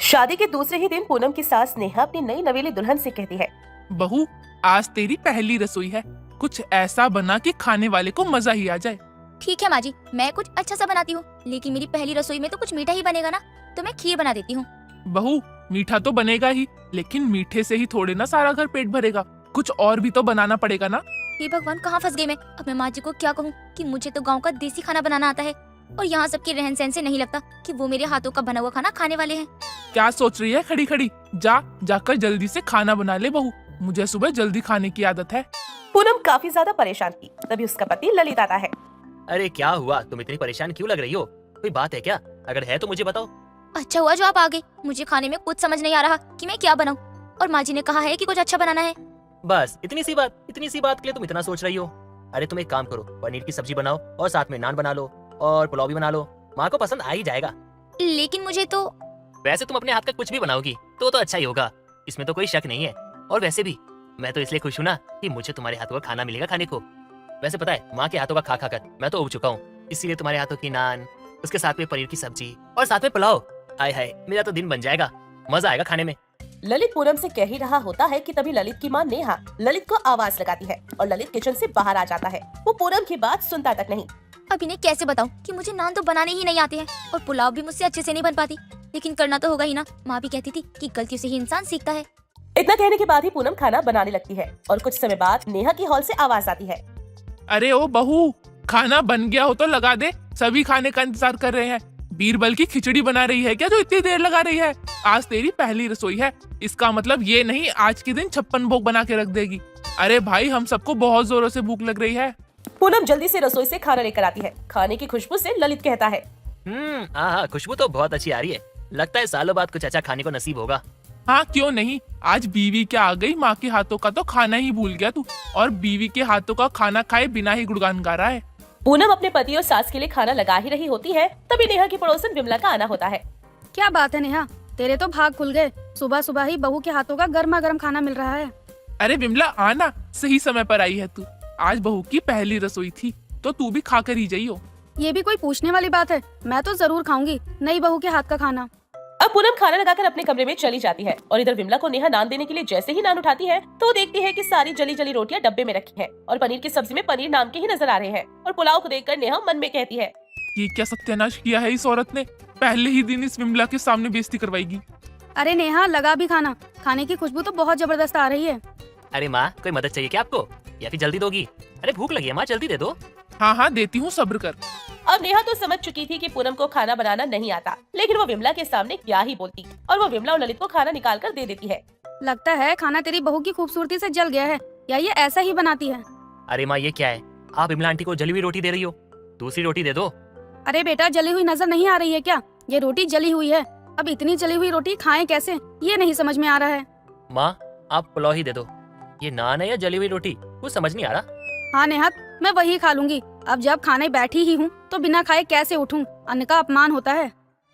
शादी के दूसरे ही दिन पूनम की सास नेहा अपनी नई नवेली दुल्हन से कहती है, बहू, आज तेरी पहली रसोई है, कुछ ऐसा बना कि खाने वाले को मजा ही आ जाए। ठीक है माँ जी, मैं कुछ अच्छा सा बनाती हूँ, लेकिन मेरी पहली रसोई में तो कुछ मीठा ही बनेगा ना, तो मैं खीर बना देती हूँ। बहू, मीठा तो बनेगा ही, लेकिन मीठे से ही थोड़े ना सारा घर पेट भरेगा, कुछ और भी तो बनाना पड़ेगा ना। हे भगवान, कहाँ फंस गई मैं। अब मैं माँ जी को क्या कहूँ कि मुझे तो गांव का देसी खाना बनाना आता है और यहाँ सबके रहन सहन से नहीं लगता कि वो मेरे हाथों का बना हुआ खाना खाने वाले हैं। क्या सोच रही है खड़ी खड़ी? जाकर जल्दी से खाना बना ले बहू, मुझे सुबह जल्दी खाने की आदत है। पूनम काफी ज्यादा परेशान थी। तभी उसका पति ललित आता है। अरे क्या हुआ, तुम इतनी परेशान क्यों लग रही हो? कोई बात है क्या? अगर है तो मुझे बताओ। अच्छा हुआ जो आप आ गए, मुझे खाने में कुछ समझ नहीं आ रहा कि मैं क्या बनाऊं, और माँ जी ने कहा है कि कुछ अच्छा बनाना है। बस इतनी सी बात के लिए तुम इतना सोच रही हो? अरे तुम एक काम करो, पनीर की सब्जी बनाओ और साथ में नान बना लो और पुलाव भी बना लो, माँ को पसंद आ ही जाएगा। लेकिन मुझे तो वैसे तुम अपने हाथ का कुछ भी बनाओगी तो अच्छा ही होगा, इसमें तो कोई शक नहीं है। और वैसे भी मैं तो इसलिए खुश हूँ ना कि मुझे तुम्हारे हाथों का खाना मिलेगा खाने को। वैसे पता है, माँ के हाथों का खा खा कर मैं तो उब चुका हूँ, इसीलिए तुम्हारे हाथों की नान, उसके साथ में पनीर की सब्जी और साथ में पुलाव, आय हाय मेरा तो दिन बन जाएगा, मजा आएगा खाने में। ललित पूनम से कह ही रहा होता है कि तभी ललित की माँ नेहा ललित को आवाज लगाती है और ललित किचन से बाहर आ जाता है। वो पूनम की बात सुनता तक नहीं। अब इन्हें कैसे बताऊं कि मुझे नान तो बनाने ही नहीं आते हैं और पुलाव भी मुझसे अच्छे से नहीं बन पाती, लेकिन करना तो होगा ही ना। माँ भी कहती थी कि गलतियों से ही इंसान सीखता है। इतना कहने के बाद ही पूनम खाना बनाने लगती है और कुछ समय बाद नेहा की हॉल से आवाज आती है। अरे ओ बहू, खाना बन गया हो तो लगा दे, सभी खाने का इंतजार कर रहे हैं। बीरबल की खिचड़ी बना रही है क्या जो इतनी देर लगा रही है? आज तेरी पहली रसोई है, इसका मतलब ये नहीं आज के दिन 56 भोग बना के रख देगी। अरे भाई, हम सबको बहुत जोरों से भूख लग रही है। पूनम जल्दी से रसोई से खाना लेकर आती है। खाने की खुशबू से ललित कहता है, हाँ, खुशबू तो बहुत अच्छी आ रही है, लगता है सालों बाद कुछ अच्छा खाने को नसीब होगा। हाँ क्यों नहीं, आज बीवी क्या आ गई, माँ के हाथों का तो खाना ही भूल गया तू, और बीवी के हाथों का खाना खाए बिना ही गुणगान गा रहा है। पूनम अपने पति और सास के लिए खाना लगा ही रही होती है, तभी नेहा की पड़ोसन विमला का आना होता है। क्या बात है नेहा, तेरे तो भाग खुल गए, सुबह सुबह ही बहू के हाथों का गर्मा गर्म खाना मिल रहा है। अरे विमला, आना, सही समय पर आई है तू। आज बहू की पहली रसोई थी तो तू भी खाकर ही जाइयो। ये भी कोई पूछने वाली बात है, मैं तो जरूर खाऊंगी नई बहू के हाथ का खाना। अब पूनम खाना लगाकर अपने कमरे में चली जाती है और इधर विमला को नेहा नान देने के लिए जैसे ही नान उठाती है तो देखती है कि सारी जली जली रोटियां डब्बे में रखी है और पनीर की सब्जी में पनीर नाम के ही नजर आ रहे हैं। और पुलाव को देखकर नेहा मन में कहती है, ये क्या सत्यानाश किया है इस औरत ने, पहले ही दिन इस विमला के सामने बेइज्जती करवाएगी। अरे नेहा, लगा भी खाना, खाने की खुशबू तो बहुत जबरदस्त आ रही है। अरे माँ, कोई मदद चाहिए क्या आपको या फिर जल्दी दोगी? अरे भूख लगी है माँ, जल्दी दे दो। हाँ देती हूँ, सब्र कर। अब नेहा तो समझ चुकी थी कि पूनम को खाना बनाना नहीं आता, लेकिन वो विमला के सामने क्या ही बोलती, और वो विमला और ललित को खाना निकाल कर दे देती है। लगता है खाना तेरी बहू की खूबसूरती से जल गया है, या ये ऐसा ही बनाती है। अरे माँ, ये क्या है, आप विमला आंटी को जली हुई रोटी दे रही हो? दूसरी रोटी दे दो। अरे बेटा, जली हुई नजर नहीं आ रही है क्या? ये रोटी जली हुई है, अब इतनी जली हुई रोटी खाएं कैसे, ये नहीं समझ में आ रहा है। माँ, आप पुलाव ही दे दो, ये नान है या जली हुई रोटी कुछ समझ नहीं आ रहा। हाँ नेहा, मैं वही खा लूंगी, अब जब खाने बैठी ही हूँ तो बिना खाए कैसे उठूं, अन्न का अपमान होता है।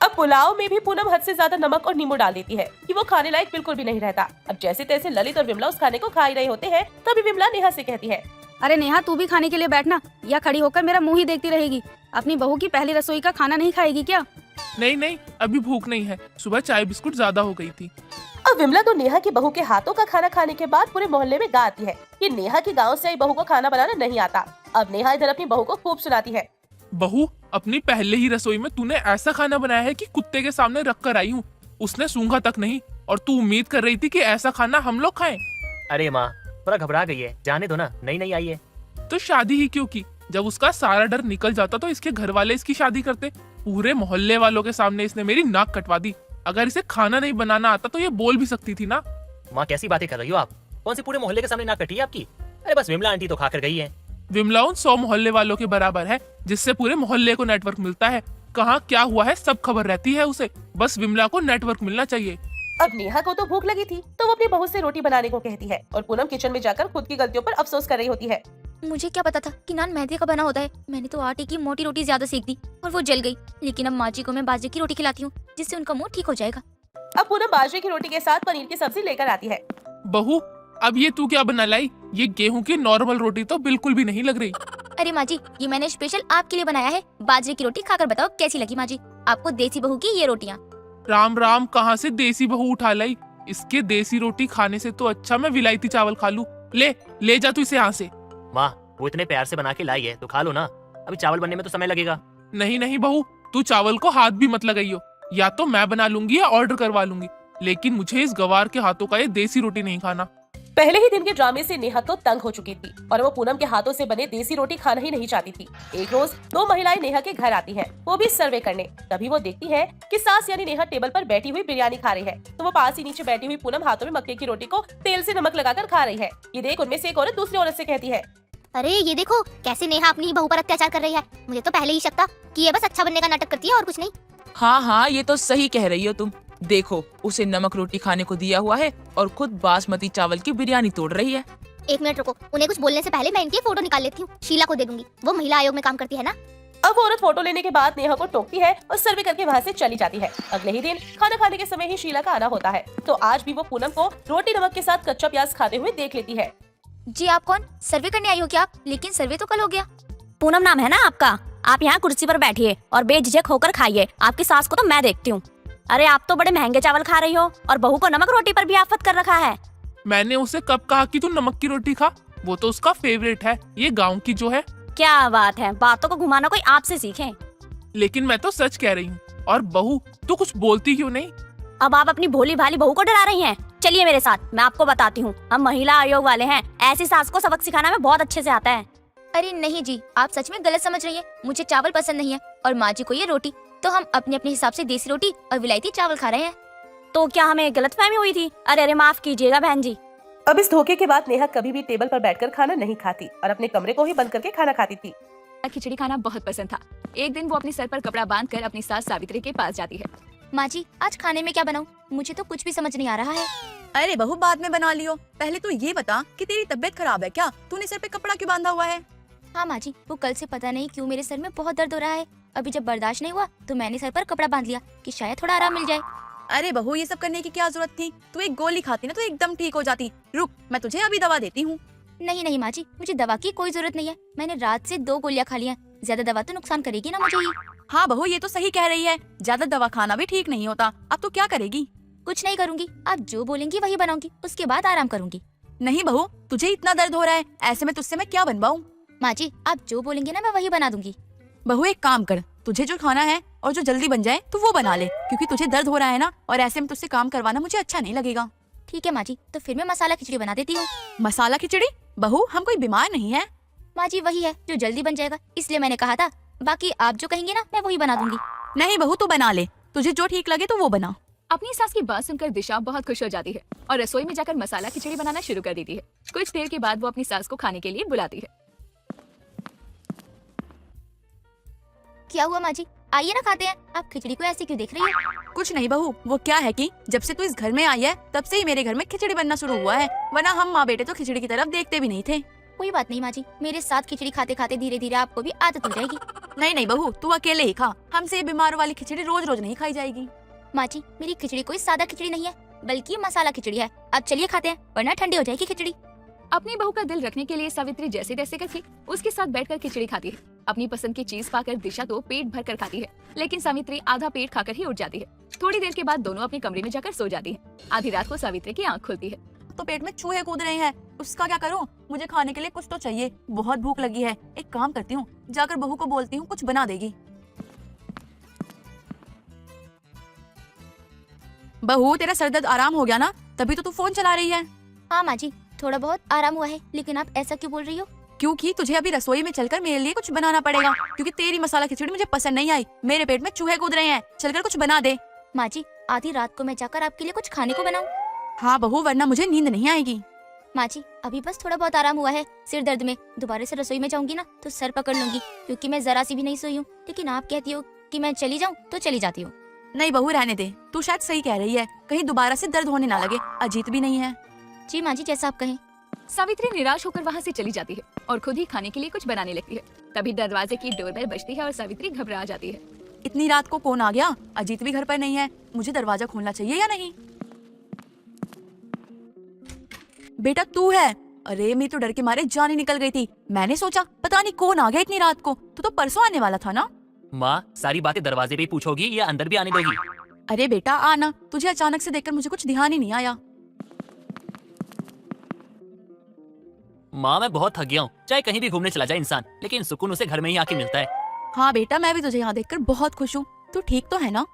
अब पुलाव में भी पूनम हद से ज्यादा नमक और नींबू डाल देती है कि वो खाने लायक बिल्कुल भी नहीं रहता। अब जैसे तैसे ललित और विमला उस खाने को खा ही रहे होते हैं, तभी विमला नेहा से कहती है, अरे नेहा, तू भी खाने के लिए बैठना, या खड़ी होकर मेरा मुंह ही देखती रहेगी? अपनी बहू की पहली रसोई का खाना नहीं खाएगी क्या? नहीं, अभी भूख नहीं है, सुबह चाय बिस्कुट ज्यादा हो गई थी। अब विमला तो नेहा की बहू के हाथों का खाना खाने के बाद पूरे मोहल्ले में गाती है कि नेहा की गांव से आई बहू को खाना बनाना नहीं आता। अब नेहा इधर अपनी बहू को खूब सुनाती है, बहू, अपनी पहले ही रसोई में तूने ऐसा खाना बनाया है कि कुत्ते के सामने रख कर आई हूँ, उसने सूंघा तक नहीं, और तू उम्मीद कर रही थी कि ऐसा खाना हम लोग खाएं। अरे माँ, थोड़ा घबरा गई है, जाने दो ना, नई आई है। तो शादी ही क्यों की? जब उसका सारा डर निकल जाता तो इसके घर वाले इसकी शादी करते। पूरे मोहल्ले वालों के सामने इसने मेरी नाक कटवा दी। अगर इसे खाना नहीं बनाना आता तो ये बोल भी सकती थी ना। माँ, कैसी बातें कर रही हो आप? कौन सी पूरे मोहल्ले के सामने नाक कटी है आपकी? अरे बस विमला आंटी तो खाकर गई है। विमला उन 100 मोहल्ले वालों के बराबर है जिससे पूरे मोहल्ले को नेटवर्क मिलता है। कहाँ क्या हुआ है सब खबर रहती है उसे, बस विमला को नेटवर्क मिलना चाहिए। अब नेहा को तो भूख लगी थी तो वो अपनी बहू से रोटी बनाने को कहती है और पूनम किचन में जाकर खुद की गलतियों पर अफसोस कर रही होती है। मुझे क्या पता था कि नान मैदे का बना होता है, मैंने तो आटे की मोटी रोटी ज्यादा सेक दी और वो जल गई। लेकिन अब माँ जी को मैं बाजरे की रोटी खिलाती हूँ जिससे उनका मुंह ठीक हो जाएगा। अब पूनम बाजरे की रोटी के साथ पनीर की सब्जी लेकर आती है। बहू, अब ये तू क्या बना लाई? ये गेहूं की नॉर्मल रोटी तो बिल्कुल भी नहीं लग रही। अरे माँ जी, ये मैंने स्पेशल आपके लिए बनाया है, बाजरे की रोटी खाकर बताओ कैसी लगी माँ जी आपको देसी बहू की ये रोटियाँ। राम राम, कहाँ से देसी बहू उठा लाई। इसके देसी रोटी खाने से तो अच्छा मैं विलायती चावल खा लूं। ले जा तू इसे यहाँ से। माँ, वो इतने प्यार से बना के लाई है तो खा लो ना, अभी चावल बनने में तो समय लगेगा। नहीं नहीं बहू, तू चावल को हाथ भी मत लगाइयो। या तो मैं बना लूंगी या ऑर्डर करवा लूंगी, लेकिन मुझे इस गवार के हाथों का ये देसी रोटी नहीं खाना। पहले ही दिन के ड्रामे से नेहा तो तंग हो चुकी थी और वो पूनम के हाथों से बने देसी रोटी खाना ही नहीं चाहती थी। एक रोज 2 महिलाएं नेहा के घर आती हैं, वो भी सर्वे करने। तभी वो देखती है कि सास यानी नेहा टेबल पर बैठी हुई बिरयानी खा रही है, तो वो पास ही नीचे बैठी हुई पूनम हाथों में मक्के की रोटी को तेल से नमक लगाकर खा रही है। ये देख उनमें से एक औरत दूसरी औरत से कहती है, अरे ये देखो कैसे नेहा अपनी ही बहू पर अत्याचार कर रही है। मुझे तो पहले ही शक था कि ये बस अच्छा बनने का नाटक करती है और कुछ नहीं। हाँ हाँ, ये तो सही कह रही हो तुम। देखो, उसे नमक रोटी खाने को दिया हुआ है और खुद बासमती चावल की बिरयानी तोड़ रही है। 1 मिनट रुको, उन्हें कुछ बोलने से पहले मैं इनकी फोटो निकाल लेती हूँ। शीला को दे दूंगी, वो महिला आयोग में काम करती है ना। अब वो औरत फोटो लेने के बाद नेहा को टोकती है और सर्वे करके वहाँ से चली जाती है। अगले ही दिन खाना खाने के समय ही शीला का आना होता है, तो आज भी वो पूनम को रोटी नमक के साथ कच्चा प्याज खाते हुए देख लेती है। जी आप कौन? सर्वे करने आई हो क्या आप? लेकिन सर्वे तो कल हो गया। पूनम नाम है ना आपका? आप यहाँ कुर्सी पर बैठिए और बेझिझक होकर खाइए। आपकी सास को तो मैं देखती हूँ। अरे आप तो बड़े महंगे चावल खा रही हो और बहू को नमक रोटी पर भी आफत कर रखा है। मैंने उसे कब कहा कि तू नमक की रोटी खा? वो तो उसका फेवरेट है, ये गाँव की जो है। क्या बात है, बातों को घुमाना कोई आपसे सीखे। लेकिन मैं तो सच कह रही हूँ। और बहू, तू कुछ बोलती क्यों नहीं? अब आप अपनी भोली भाली बहू को डरा रही हैं। चलिए मेरे साथ, मैं आपको बताती हूँ। हम महिला आयोग वाले हैं, ऐसी सास को सबक सिखाना में बहुत अच्छे से आता है। अरे नहीं जी, आप सच में गलत समझ रही है। मुझे चावल पसंद नहीं है और माँ जी को ये रोटी, तो हम अपने अपने हिसाब से देसी रोटी और विलायती चावल खा रहे हैं। तो क्या हमें गलतफहमी हुई थी? अरे माफ कीजिएगा बहन जी। अब इस धोखे के बाद नेहा कभी भी टेबल पर बैठकर खाना नहीं खाती और अपने कमरे को ही बंद करके खाना खाती थी। खिचड़ी खाना बहुत पसंद था। एक दिन वो अपने सर पर कपड़ा बांधकर अपनी सास सावित्री के पास जाती है। माँ जी, आज खाने में क्या बनाऊँ? मुझे तो कुछ भी समझ नहीं आ रहा है। अरे बहू, बाद में बना लियो। पहले तो ये बता कि तेरी तबीयत खराब है क्या? तूने सर पे कपड़ा क्यों बांधा हुआ है? हाँ माँ जी, वो कल से पता नहीं क्यों मेरे सर में बहुत दर्द हो रहा है। अभी जब बर्दाश्त नहीं हुआ तो मैंने सर पर कपड़ा बांध लिया कि शायद थोड़ा आराम मिल जाए। अरे बहू, ये सब करने की क्या जरूरत थी? तू एक गोली खाती ना तो एकदम ठीक हो जाती। रुक, मैं तुझे अभी दवा देती हूँ। नहीं नहीं माँ जी, मुझे दवा की कोई जरूरत नहीं है। मैंने रात से 2 गोलियां खा ली हैं। ज्यादा दवा तो नुकसान करेगी ना मुझे ही। हाँ बहू, ये तो सही कह रही है। ज्यादा दवा खाना भी ठीक नहीं होता। अब तू क्या करेगी? कुछ नहीं करूंगी, आप जो बोलेंगी वही बनाऊंगी, उसके बाद आराम करूंगी। नहीं बहू, तुझे इतना दर्द हो रहा है, ऐसे में तुझसे मैं क्या बनवाऊँ? माँ जी, आप जो बोलेंगे ना मैं वही बना दूंगी। बहू एक काम कर, तुझे जो खाना है और जो जल्दी बन जाए तो वो बना ले, क्योंकि तुझे दर्द हो रहा है ना, और ऐसे में तुझसे काम करवाना मुझे अच्छा नहीं लगेगा। ठीक है माँ जी, तो फिर मैं मसाला खिचड़ी बना देती हूँ। मसाला खिचड़ी? बहू, हम कोई बीमार नहीं है। माँ जी वही है जो जल्दी बन जाएगा, इसलिए मैंने कहा था। बाकी आप जो कहेंगे ना मैं वही बना दूंगी। नहीं बहू, तू बना ले, तुझे जो ठीक लगे तो वो बना। अपनी सास की बात सुनकर दिशा बहुत खुश हो जाती है और रसोई में जाकर मसाला खिचड़ी बनाना शुरू कर देती है। कुछ देर के बाद वो अपनी सास को खाने के लिए बुलाती है। क्या हुआ माँ जी, आइए ना खाते हैं। आप खिचड़ी को ऐसे क्यों देख रही हो? कुछ नहीं बहू, वो क्या है कि जब से तू इस घर में आई है तब से ही मेरे घर में खिचड़ी बनना शुरू हुआ है, वरना हम माँ बेटे तो खिचड़ी की तरफ देखते भी नहीं थे। कोई बात नहीं माँ जी, मेरे साथ खिचड़ी खाते खाते धीरे धीरे आपको भी आदत हो जाएगी। नहीं नहीं बहू, तू अकेले ही खा, हमसे ये बीमार वाली खिचड़ी रोज रोज नहीं खाई जाएगी। माँ जी, मेरी खिचड़ी कोई सादा खिचड़ी नहीं है, बल्कि मसाला खिचड़ी है। अब चलिए खाते हैं, वरना ठंडी हो जाएगी खिचड़ी। अपनी बहू का दिल रखने के लिए सावित्री जैसे तैसे करके उसके साथ बैठकर खिचड़ी खाती है। अपनी पसंद की चीज पाकर दिशा तो पेट भर कर खाती है, लेकिन सावित्री आधा पेट खाकर ही उठ जाती है। थोड़ी देर के बाद दोनों अपने कमरे में जाकर सो जाती है। आधी रात को सावित्री की आंख खुलती है। तो पेट में चूहे कूद रहे हैं, उसका क्या करूं? मुझे खाने के लिए कुछ तो चाहिए, बहुत भूख लगी है। एक काम करती हूँ, जाकर बहू को बोलती हूँ, कुछ बना देगी। बहू, तेरा सर दर्द आराम हो गया ना? तभी तो तू फोन चला रही है। हाँ माँ जी, थोड़ा बहुत आराम हुआ है, लेकिन आप ऐसा क्यों बोल रही हो? क्योंकि तुझे अभी रसोई में चलकर मेरे लिए कुछ बनाना पड़ेगा, क्योंकि तेरी मसाला खिचड़ी मुझे पसंद नहीं आई। मेरे पेट में चूहे कूद रहे हैं, चलकर कुछ बना दे। माँ जी, आधी रात को मैं जाकर आपके लिए कुछ खाने को बनाऊं? हाँ बहू, वरना मुझे नींद नहीं आएगी। माँ जी, अभी बस थोड़ा बहुत आराम हुआ है सिर दर्द में। दोबारा से रसोई में जाऊंगी ना तो सर पकड़ लूंगी, क्योंकि मैं जरा सी भी नहीं सोई हूँ। लेकिन आप कहती हो कि मैं चली जाऊँ तो चली जाती हूँ। नहीं बहू, रहने दे, तू शायद सही कह रही है, कहीं दोबारा से दर्द होने ना लगे। अजीत भी नहीं है। जी माँ जी, जैसा आप कहें। सावित्री निराश होकर वहाँ से चली जाती है और खुद ही खाने के लिए कुछ बनाने लगती है। तभी दरवाजे की डोरबेल बजती है और सावित्री घबरा जाती है। इतनी रात को कौन आ गया? अजीत भी घर पर नहीं है, मुझे दरवाजा खोलना चाहिए या नहीं? बेटा तू है? अरे मैं तो डर के मारे जान ही निकल गई थी। मैंने सोचा पता नहीं कौन आ गया इतनी रात को। तू तो परसों आने वाला था ना? माँ, सारी बातें दरवाजे पे ही पूछोगी या अंदर भी आने दोगी? अरे बेटा आना, तुझे अचानक से देखकर मुझे कुछ ध्यान ही नहीं आया। माँ मैं बहुत थक गया हूँ। चाहे कहीं भी घूमने चला जाए इंसान, लेकिन सुकून उसे घर में ही आके मिलता है। हाँ बेटा, मैं भी तुझे यहाँ देखकर बहुत खुश हूँ। तू ठीक तो है ना?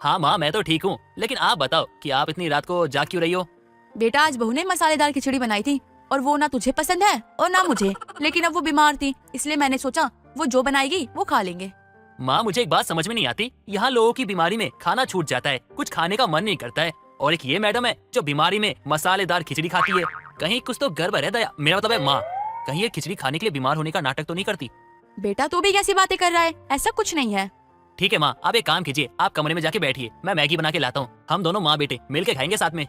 हाँ माँ मैं तो ठीक हूँ, लेकिन आप बताओ कि आप इतनी रात को जाग क्यों रही हो? बेटा आज बहू ने मसालेदार खिचड़ी बनाई थी और वो ना तुझे पसंद है और ना मुझे, लेकिन अब वो बीमार थी इसलिए मैंने सोचा वो जो बनाएगी वो खा लेंगे। माँ मुझे एक बात समझ में नहीं आती, यहाँ लोगों की बीमारी में खाना छूट जाता है, कुछ खाने का मन नहीं करता है, और एक ये मैडम है जो बीमारी में मसालेदार खिचड़ी खाती है। कहीं कुछ तो गड़बड़ है दया, मेरा मतलब है माँ, कहीं ये खिचड़ी खाने के लिए बीमार होने का नाटक तो नहीं करती? बेटा तू भी कैसी बातें कर रहा है, ऐसा कुछ नहीं है। ठीक है माँ, आप एक काम कीजिए, आप कमरे में जाके बैठिए, मैं मैगी बना के लाता हूँ, हम दोनों माँ बेटे मिलके खाएंगे साथ में।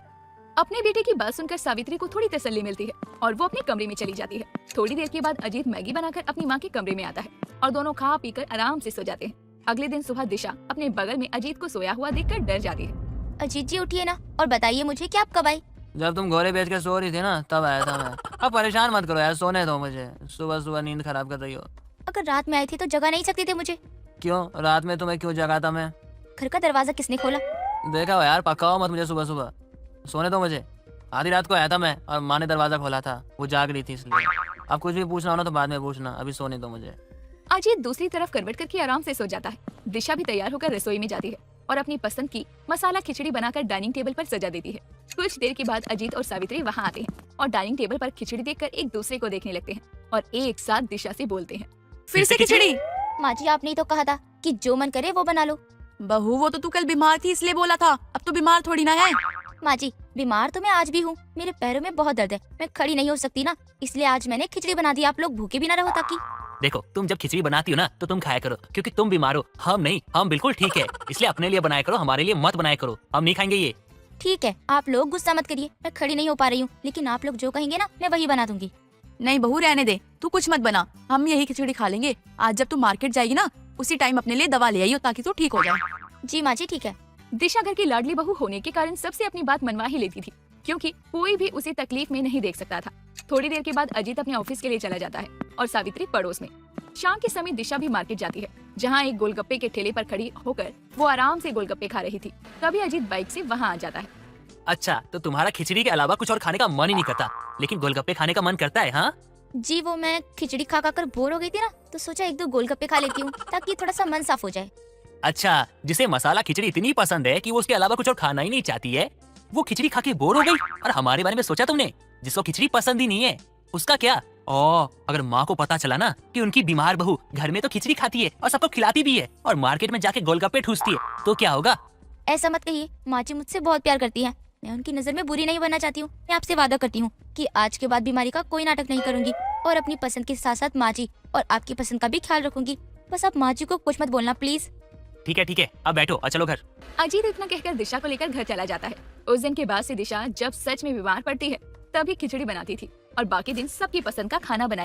अपने बेटे की बात सुनकर सावित्री को थोड़ी तसल्ली मिलती है और वो अपने कमरे में चली जाती है। थोड़ी देर के बाद अजीत मैगी बनाकर अपनी माँ के कमरे में आता है और दोनों खा पीकर आराम से सो जाते हैं। अगले दिन सुबह दिशा अपने बगल में अजीत को सोया हुआ देखकर डर जाती है। अजीत जी उठिए ना और बताइए मुझे कि आप कब आई। जब तुम घोड़े बेच के सो रही थी ना तब आया था मैं। अब परेशान मत करो यार, सोने दो मुझे, सुबह सुबह नींद खराब कर रही हो। अगर रात में आई थी तो जगा नहीं सकते थे मुझे? क्यों, रात में तुम्हें क्यों जगाता मैं? घर का दरवाजा किसने खोला? देखा हो यार, पकाओ मत मुझे सुबह सुबह, सोने दो मुझे। आधी रात को आया था मैं और माँ ने दरवाजा खोला था, वो जाग रही थी इसलिए। अब कुछ भी पूछना हो ना तो बाद में पूछना, अभी सोने दो मुझे। अजीत दूसरी तरफ करवट करके आराम से सो जाता है। दिशा भी तैयार होकर रसोई में जाती है और अपनी पसंद की मसाला खिचड़ी बनाकर डाइनिंग टेबल पर सजा देती है। कुछ देर के बाद अजीत और सावित्री वहाँ आते हैं और डाइनिंग टेबल पर खिचड़ी देखकर एक दूसरे को देखने लगते हैं और एक साथ दिशा से बोलते हैं, फिर से खिचड़ी? माँ जी आपने ही तो कहा था कि जो मन करे वो बना लो। बहू वो तो तू कल बीमार थी इसलिए बोला था, अब तो बीमार थोड़ी ना है। माँ जी बीमार तो मैं आज भी हूँ, मेरे पैरों में बहुत दर्द है, मैं खड़ी नहीं हो सकती ना, इसलिए आज मैंने खिचड़ी बना दी, आप लोग भूखे भी ना रहो ताकि। देखो तुम जब खिचड़ी बनाती हो ना तो तुम खाया करो, क्योंकि तुम बीमार हो, हम नहीं, हम बिल्कुल ठीक है, इसलिए अपने लिए बनाया करो, हमारे लिए मत बनाया करो, हम नहीं खाएंगे ये। ठीक है आप लोग गुस्सा मत करिए, मैं खड़ी नहीं हो पा रही हूँ, लेकिन आप लोग जो कहेंगे ना मैं वही बना दूंगी। नहीं बहू रहने दे, तू कुछ मत बना, हम यही खिचड़ी खा लेंगे। आज जब तू मार्केट जाएगी ना उसी टाइम अपने लिए दवा ले आई हो ताकि तू ठीक हो जाए। जी माँ जी ठीक है। दिशा घर की लाडली बहू होने के कारण सबसे अपनी बात मनवा ही लेती थी, क्योंकि कोई भी उसे तकलीफ में नहीं देख सकता था। थोड़ी देर के बाद अजीत अपने ऑफिस के लिए चला जाता है और सावित्री पड़ोस में। शाम के समय दिशा भी मार्केट जाती है, जहाँ एक गोलगप्पे के ठेले पर खड़ी होकर वो आराम से गोलगप्पे खा रही थी। तभी अजीत बाइक से वहाँ आ जाता है। अच्छा तो तुम्हारा खिचड़ी के अलावा कुछ और खाने का मन ही नहीं करता, लेकिन गोलगप्पे खाने का मन करता है? हाँ जी वो मैं खिचड़ी खा कर बोर हो गई थी ना, तो सोचा एक दो गोलगप्पे खा लेती हूँ ताकि थोड़ा सा मन साफ हो जाए। अच्छा, जिसे मसाला खिचड़ी इतनी पसंद है कि वो उसके अलावा कुछ और खाना ही नहीं चाहती है, वो खिचड़ी खा के बोर हो गई। और हमारे बारे में सोचा तुमने, जिसको खिचड़ी पसंद ही नहीं है उसका क्या? अगर माँ को पता चला ना कि उनकी बीमार बहू घर में तो खिचड़ी खाती है और सबको खिलाती भी है और मार्केट में जाके गोलगप्पे ठूसती है, तो क्या होगा? ऐसा मत कहिए, माँ जी मुझसे बहुत प्यार करती है, मैं उनकी नजर में बुरी नहीं बनना चाहती हूँ। मैं आपसे वादा करती हूँ कि आज के बाद बीमारी का कोई नाटक नहीं करूंगी और अपनी पसंद के साथ साथ माँ जी और आपकी पसंद का भी ख्याल रखूंगी। बस आप माँ जी को कुछ मत बोलना प्लीज। ठीक है, अब बैठो और चलो घर। अजीत इतना कहकर दिशा को लेकर घर चला जाता है। उस दिन के बाद से दिशा जब सच में बीमार पड़ती है तभी खिचड़ी बनाती थी और बाकी दिन सबकी पसंद का खाना बनाया